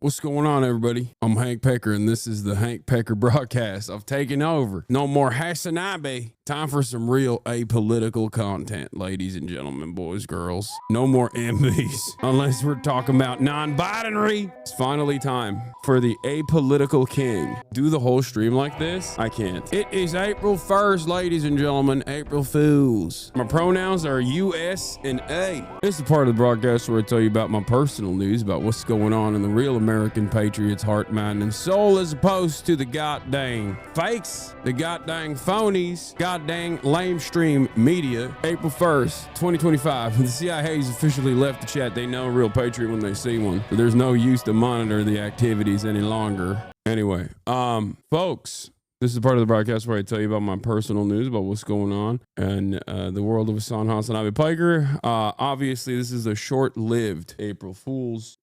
What's going on, everybody? I'm Hank Pecker, and this is the Hank Pecker broadcast. I've taken over. No more Hasanabi. Time for some real apolitical content, ladies and gentlemen, boys, girls. No more MBs, unless we're talking about non-binary. It's finally time for the apolitical king. Do the whole stream like this? I can't. It is April 1st, ladies and gentlemen. April Fools. My pronouns are US and A. This is the part of the broadcast where I tell you about my personal news, about what's going on in the real American patriots' heart, mind, and soul, as opposed to the goddamn fakes, the goddamn phonies, goddamn lamestream media. April 1st, 2025. The CIA's officially left the chat. They know a real patriot when they see one. So there's no use to monitor the activities any longer. Anyway, folks, this is the part of the broadcast where I tell you about my personal news, about what's going on in the world of Hasan Hasanabi Piker. Obviously, this is a short-lived April Fool's.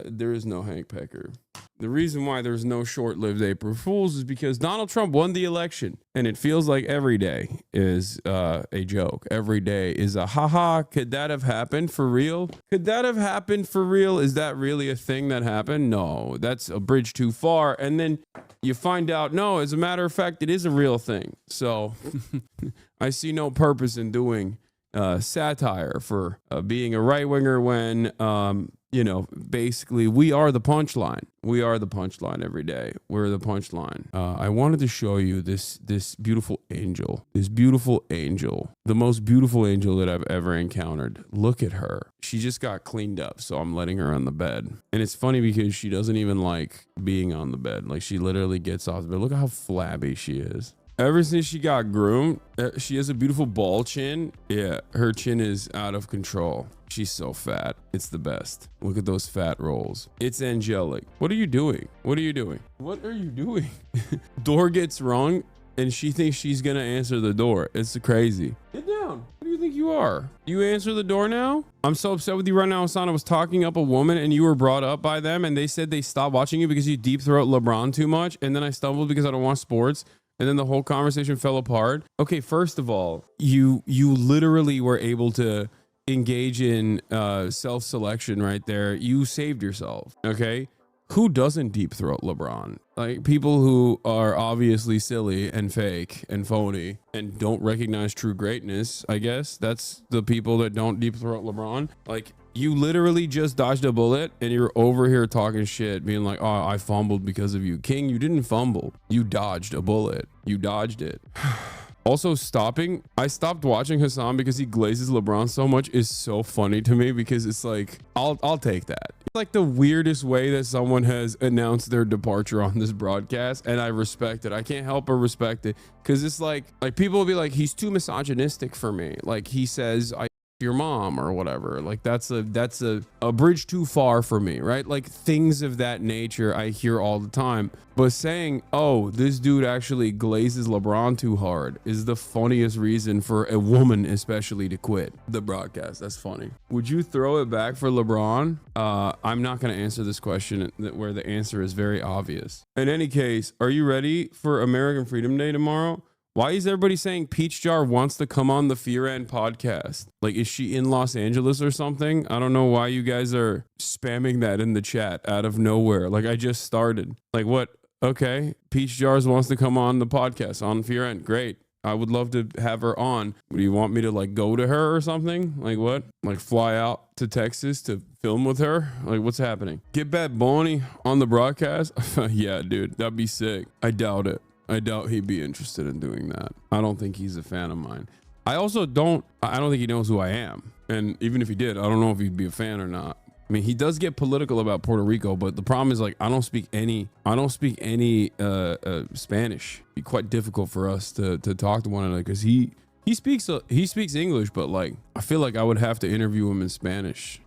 There is no Hank Pecker. The reason why there's no short-lived April Fools is because Donald Trump won the election, and it feels like every day is a joke. Every day is a haha. Could that have happened for real? Could that have happened for real? Is that really a thing that happened? No, that's a bridge too far. And then you find out, no, as a matter of fact, it is a real thing. So I see no purpose in doing satire for being a right-winger when you know, basically, we are the punchline. We are the punchline every day. We're the punchline. I wanted to show you this beautiful angel. This beautiful angel. The most beautiful angel that I've ever encountered. Look at her. She just got cleaned up, so I'm letting her on the bed. And it's funny because she doesn't even like being on the bed. Like, she literally gets off the bed. Look at how flabby she is. Ever since she got groomed, she has a beautiful ball chin. Yeah, her chin is out of control. She's so fat. It's the best. Look at those fat rolls. It's angelic. What are you doing? What are you doing? What are you doing? Door gets rung and she thinks she's gonna answer the door. It's crazy. Get down. What do you think you are? You answer the door now? I'm so upset with you right now, Hasan. I was talking up a woman and you were brought up by them and they said they stopped watching you because you deep throat LeBron too much. And then I stumbled because I don't watch sports. And then the whole conversation fell apart. Okay, first of all, you literally were able to engage in self-selection right there. You saved yourself, okay? Who doesn't deep throat LeBron? Like, people who are obviously silly and fake and phony and don't recognize true greatness, I guess. That's the people that don't deep throat LeBron. Like, you literally just dodged a bullet and you're over here talking shit, being like, oh, I fumbled because of you. King, you didn't fumble. You dodged a bullet. You dodged it. Also, I stopped watching Hasan because he glazes LeBron so much is so funny to me, because it's like, I'll take that. It's like the weirdest way that someone has announced their departure on this broadcast, and I respect it. I can't help but respect it, because it's like people will be like, he's too misogynistic for me. Like, he says, I your mom or whatever. Like, that's a bridge too far for me, right? Like, things of that nature I hear all the time. But saying, oh, this dude actually glazes LeBron too hard is the funniest reason for a woman especially to quit the broadcast. That's funny. Would you throw it back for LeBron? I'm not going to answer this question where the answer is very obvious. In any case, are you ready for American Freedom Day tomorrow? Why is everybody saying Peach Jar wants to come on the Fear End podcast? Like, is she in Los Angeles or something? I don't know why you guys are spamming that in the chat out of nowhere. Like, I just started. Like, what? Okay, Peach Jars wants to come on the podcast on Fear End. Great. I would love to have her on. Do you want me to, like, go to her or something? Like, what? Like, fly out to Texas to film with her? Like, what's happening? Get Bad Bunny on the broadcast? Yeah, dude, that'd be sick. I doubt it. I doubt he'd be interested in doing that. I don't think he's a fan of mine. I don't think he knows who I am. And even if he did, I don't know if he'd be a fan or not. I mean, he does get political about Puerto Rico, but the problem is, like, I don't speak any Spanish. It'd be quite difficult for us to talk to one another, because he speaks English, but, like, I feel like I would have to interview him in Spanish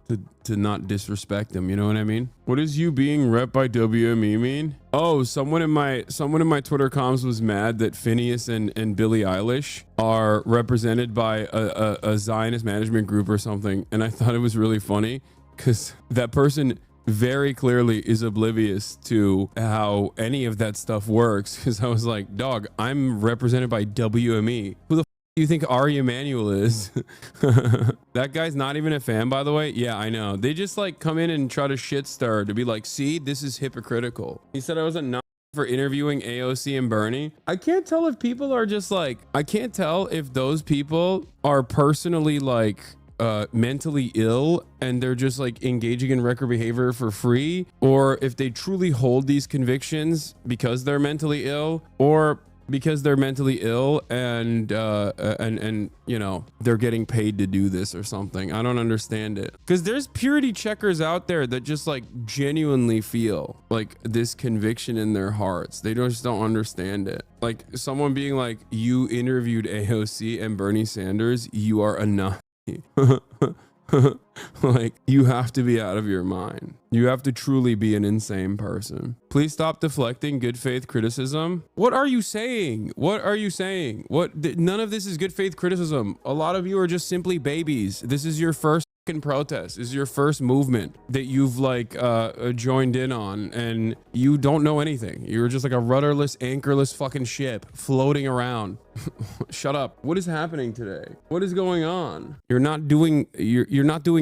to not disrespect him. You know what I mean? What does you being rep by WME mean? Oh, someone in my Twitter comms was mad that Phineas and Billie Eilish are represented by a Zionist management group or something, and I thought it was really funny, because that person very clearly is oblivious to how any of that stuff works. Because I was like, dog, I'm represented by WME. Who the you think Ari Emanuel is? That guy's not even a fan, by the way. Yeah, I know. They just like come in and try to shit stir to be like, see, this is hypocritical. He said I was a nut for interviewing AOC and Bernie. I can't tell if people are just like, I can't tell if those people are personally like mentally ill and they're just like engaging in reckless behavior for free, or if they truly hold these convictions because they're mentally ill, or because they're mentally ill and you know, they're getting paid to do this or something. I don't understand it, because there's purity checkers out there that just like genuinely feel like this conviction in their hearts. They just don't understand it. Like someone being like, you interviewed AOC and Bernie Sanders, you are a nut. Like, you have to be out of your mind. You have to truly be an insane person. Please stop deflecting good faith criticism. What are you saying? What are you saying? None of this is good faith criticism. A lot of you are just simply babies. This is your first protest. This is your first movement that you've like joined in on, and you don't know anything. You're just like a rudderless, anchorless fucking ship floating around. Shut up. What is happening today? What is going on? You're not doing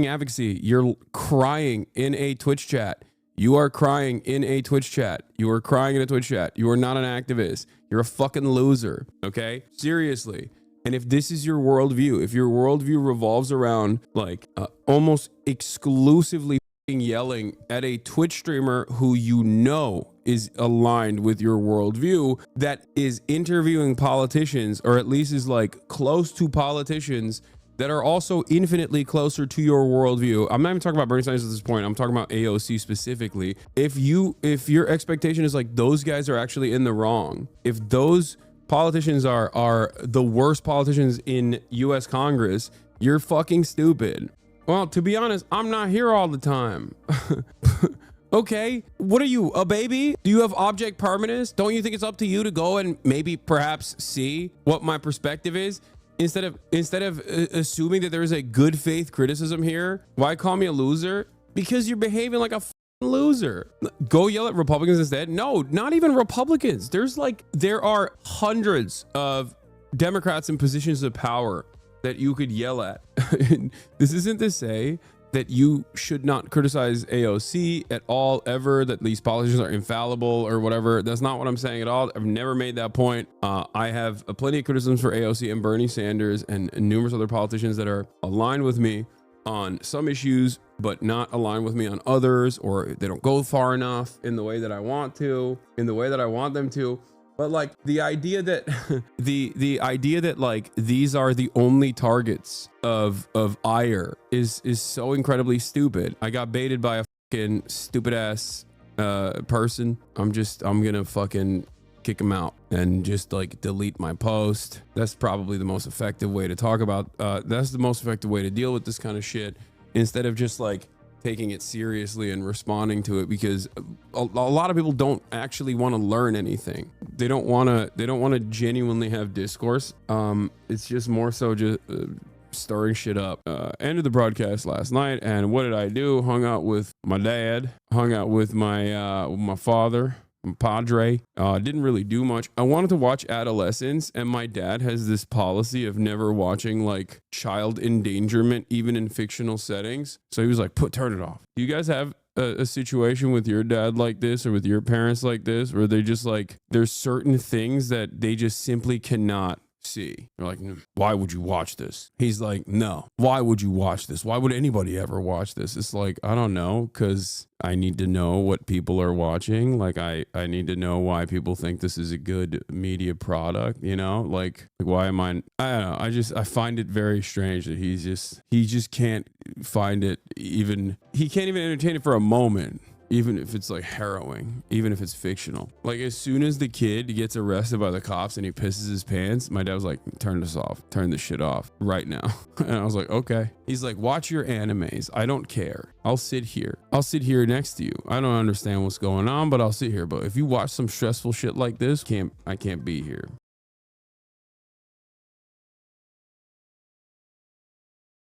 advocacy. You're crying in a Twitch chat. You are crying in a Twitch chat. You are crying in a Twitch chat. You are not an activist. You're a fucking loser. Okay? Seriously. And if this is your worldview, if your worldview revolves around like almost exclusively yelling at a Twitch streamer who you know is aligned with your worldview, that is interviewing politicians, or at least is like close to politicians that are also infinitely closer to your worldview. I'm not even talking about Bernie Sanders at this point. I'm talking about AOC specifically. If your expectation is like those guys are actually in the wrong, if those politicians are the worst politicians in US Congress, you're fucking stupid. Well, to be honest, I'm not here all the time. Okay, what are you, a baby? Do you have object permanence? Don't you think it's up to you to go and maybe perhaps see what my perspective is? Instead of assuming that there is a good faith criticism here? Why call me a loser? Because you're behaving like a loser. Go yell at Republicans instead. No, not even Republicans. There are hundreds of Democrats in positions of power that you could yell at. This isn't to say that you should not criticize AOC at all ever, that these politicians are infallible or whatever. That's not what I'm saying at all. I've never made that point. I have plenty of criticisms for AOC and Bernie Sanders and numerous other politicians that are aligned with me on some issues, but not aligned with me on others, or they don't go far enough in the way that I want to, in the way that I want them to. But like the idea that the idea that like these are the only targets of ire is so incredibly stupid. I got baited by a fucking stupid ass person. I'm gonna fucking kick him out and just like delete my post. That's probably the most effective way to talk about that's the most effective way to deal with this kind of shit, instead of just like taking it seriously and responding to it, because a lot of people don't actually want to learn anything. They don't want to genuinely have discourse. It's just more so just stirring shit up. Ended the broadcast last night, and what did I do? Hung out with my dad, hung out with my father, Padre. Didn't really do much. I wanted to watch Adolescence, and my dad has this policy of never watching like child endangerment, even in fictional settings. So he was like, turn it off. Do you guys have a situation with your dad like this, or with your parents like this, where they just like, there's certain things that they just simply cannot see? They're like, why would you watch this? He's like, no, why would you watch this? Why would anybody ever watch this? It's like, I don't know, because I need to know what people are watching. Like I need to know why people think this is a good media product, you know? Like why am I don't know. I find it very strange that he just can't find it, even he can't even entertain it for a moment. Even if it's like harrowing, even if it's fictional. Like as soon as the kid gets arrested by the cops and he pisses his pants, my dad was like, turn this off, turn this shit off right now. And I was like, okay. He's like, watch your animes. I don't care. I'll sit here next to you. I don't understand what's going on, but I'll sit here. But if you watch some stressful shit like this, I can't be here.